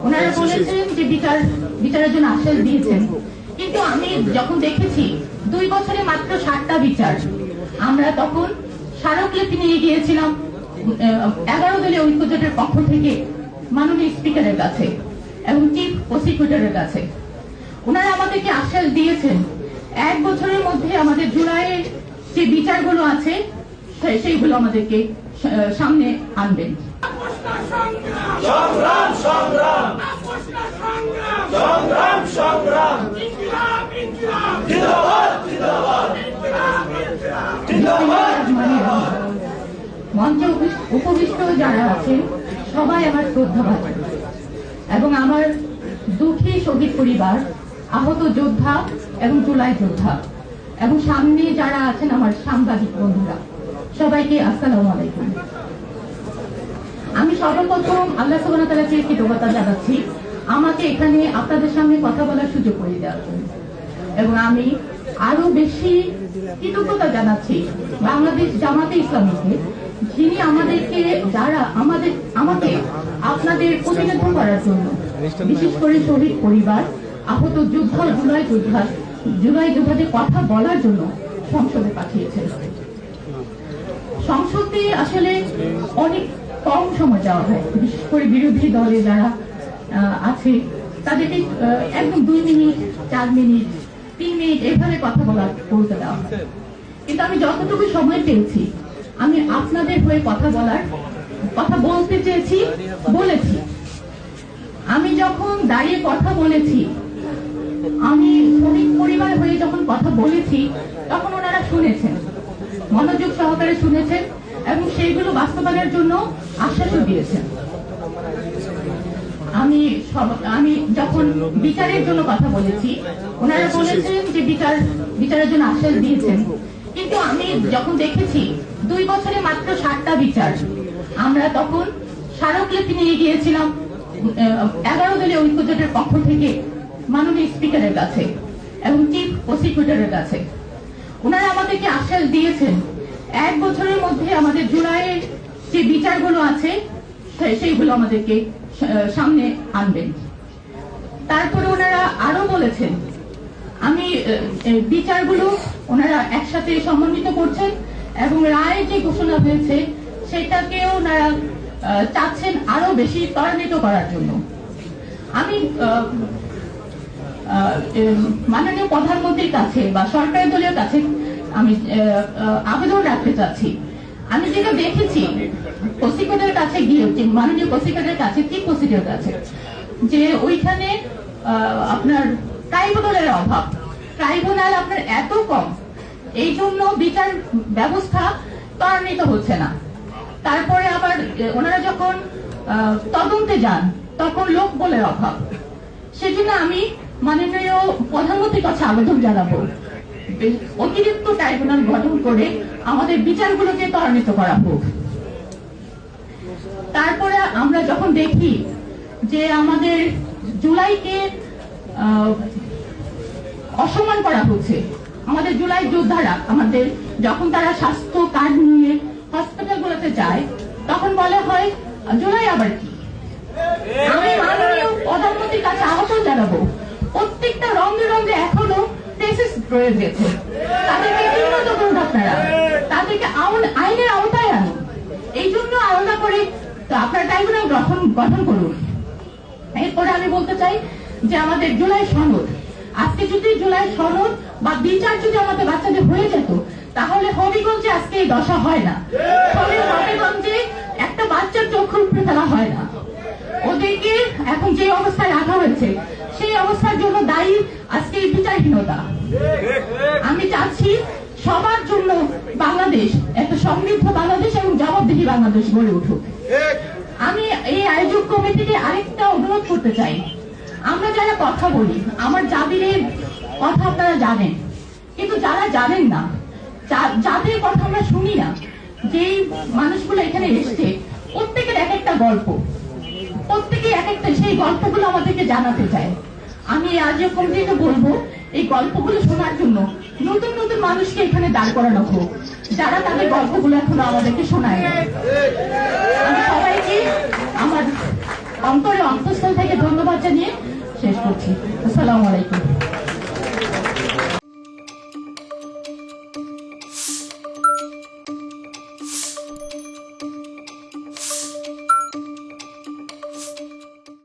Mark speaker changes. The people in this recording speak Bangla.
Speaker 1: ওনারা বলেছেন যে বিচারের জন্য আশ্বাস দিয়েছেন, কিন্তু আমি যখন দেখেছি 2 বছরে মাত্র 7টা বিচার, আমরা তখন স্মারকলিপি নিয়ে গিয়েছিলাম 11 দলীয় ঐক্যজোটের পক্ষ থেকে মাননীয় স্পিকারের কাছে এবং চিফ প্রসিকিউটরের কাছে। ওনারা আমাদেরকে আশ্বাস দিয়েছেন 1 বছরের মধ্যে আমাদের জুলাইয়ের যে বিচারগুলো আছে সেইগুলো আমাদেরকে সামনে আনবেন।
Speaker 2: সংগ্রাম সংগ্রাম সংগ্রাম সংগ্রাম জিন্দাবাদ জিন্দাবাদ জিন্দাবাদ।
Speaker 1: মঞ্চে উপবিষ্ট যারা আছেন সবাই আমার শ্রদ্ধাভাজন এবং আমার দুঃখী শহীদ পরিবার, আহত যোদ্ধা এবং জুলাই যোদ্ধা এবং সামনে যারা আছেন আমার সাংবাদিক বন্ধুরা, সবাইকে আসসালামু আলাইকুম। আমি সর্বপ্রথম আল্লাহ সুবহানাহু ওয়া তাআলাকে কৃতজ্ঞতা জানাচ্ছি আমাকে এখানে আপনাদের সামনে কথা বলার সুযোগ করে দেওয়ার জন্য, এবং আমি আরো বেশি কৃতজ্ঞতা জানাচ্ছি বাংলাদেশ জামাতে ইসলামীকে, যিনি আমাকে আপনাদের প্রতিনিধিত্ব করার জন্য, বিশেষ করে শহীদ পরিবার, আহত যোদ্ধা, জুলাই যোদ্ধাদের কথা বলার জন্য সংসদে পাঠিয়েছেন। সংসদে আসলে অনেক কম সময় দেওয়া হয়, বিশেষ করে বিরোধী দলে যারা আছে তাদেরকে একদম 2 মিনিট, 4 মিনিট, 3 মিনিট এভাবে কথা বলতে দেওয়া হয়। কিন্তু আমি যতটুকু সময় পেয়েছি আমি আপনাদের হয়ে কথা বলতে চেয়েছি, বলেছি। আমি যখন দাঁড়িয়ে কথা বলেছি, আমি শহীদ পরিবার হয়ে যখন কথা বলেছি, তখন ওনারা শুনেছেন, মনোযোগ সহকারে শুনেছেন এবং সেইগুলো বাস্তবায়নের জন্য আশ্বাসও দিয়েছেন। আমি যখন বিচারের জন্য কথা বলেছি, ওনারা বলেছেন যে বিচারের জন্য আশ্বাস দিয়েছেন, কিন্তু আমি যখন দেখেছি 2 বছরে মাত্র 7টা বিচার, আমরা তখন স্মারকলিপি নিয়ে গিয়েছিলাম 11 দলীয় ঐক্যজোটের পক্ষ থেকে মাননীয় স্পিকারের কাছে এবং চিফ প্রসিকিউটরের কাছে। ওনারা আমাদেরকে আশ্বাস দিয়েছেন 1 বছরের মধ্যে আমাদের জুলাইয়ের যে বিচারগুলো আছে সেইগুলো আমাদেরকে সামনে আনবেন। তারপরে ওনারা আরো বলেছেন বিচারগুলো ওনারা একসাথে সমন্বিত করছেন এবং রায় যে ঘোষণা হয়েছে সেটাকেও ওনারা চাচ্ছেন আরো বেশি ত্বরান্বিত করার জন্য। আমি মাননীয় প্রধানমন্ত্রীর কাছে বা সরকারি দলের কাছে আমি আবেদন রাখতে চাচ্ছি। আমি যেটা দেখেছি প্রসিকিউটরের কাছে গিয়ে, মাননীয় প্রসিকিউটরের কাছে, চিফ প্রসিকিউটরের কাছে, যে ওইখানে আপনার ট্রাইব্যুনালের অভাব, ট্রাইব্যুনাল আপনার এত কম, এই জন্য বিচার ব্যবস্থা ত্বরান্বিত হচ্ছে না। তারপরে আবার ওনারা যখন তদন্তে যান তখন লোক বলের অভাব। সেজন্য আমি মাননীয় প্রধানমন্ত্রীর কাছে আবেদন জানাবো অতিরিক্ত ট্রাইব্যুনাল গঠন করে আমাদের বিচারগুলোকে ত্বরান্বিত করা হোক। তারপরে আমরা যখন দেখি যে আমাদের জুলাইকে অসম্মান করা হচ্ছে, আমাদের জুলাই যোদ্ধারা যখন তারা স্বাস্থ্য কার্ড নিয়ে হসপিটালগুলোতে যায় তখন বলে হয় জুলাই আবার কি। আমি মাননীয় প্রধানমন্ত্রীর কাছে আহ্বান জানাবো প্রত্যেকটা রঙে রঙে এখনো টেসিস রয়ে গেছে, তাদেরকে উন্নত করুন, আপনারা তাদেরকে আইনের আওতায় আনুন। এই জন্য আলাদা করে আপনার ট্রাইব্যুনাল গঠন করুন। এরপরে আমি বলতে চাই যে আমাদের জুলাই সনদ, আজকে যদি জুলাই সনদ বা বিচার যদি আমাদের বাচ্চাদের হয়ে যেত তাহলে হবিগঞ্জে আজকে এই দশা হয় না। হবিগঞ্জে একটা বাচ্চার চক্ষু উপড়ে ফেলা হয় না। ওদেরকে এখন যে অবস্থায় রাখা হয়েছে সেই অবস্থার জন্য দায়ী আজকে এই বিচারহীনতা। আমি চাচ্ছি সবার জন্য বাংলাদেশ একটা সমৃদ্ধ বাংলাদেশ এবং জবাবদিহি বাংলাদেশ গড়ে উঠুক। আমি এই আয়োজক কমিটিকে আরেকটা অনুরোধ করতে চাই, আমরা যারা কথা বলি, আমার জাবিরের কথা আপনারা জানেন, কিন্তু যারা জানেন না, যাদের কথা আমরা শুনি না, যেই মানুষগুলো এখানে এসছে প্রত্যেকের এক একটা গল্প, প্রত্যেকে এক একটা, সেই গল্পগুলো আমাদেরকে জানাতে চায়। আমি আয়োজক কমিটিকে বলবো এই গল্পগুলো শোনার জন্য নতুন নতুন মানুষকে এখানে দাঁড় করানো হোক, যারা তাদের গল্পগুলো এখনো আমাদেরকে শোনায়। আমি সবাইকে আমার অন্তরে অন্তঃস্থল থেকে ধন্যবাদ জানিয়ে শেষ করছি। আসসালামু আলাইকুম।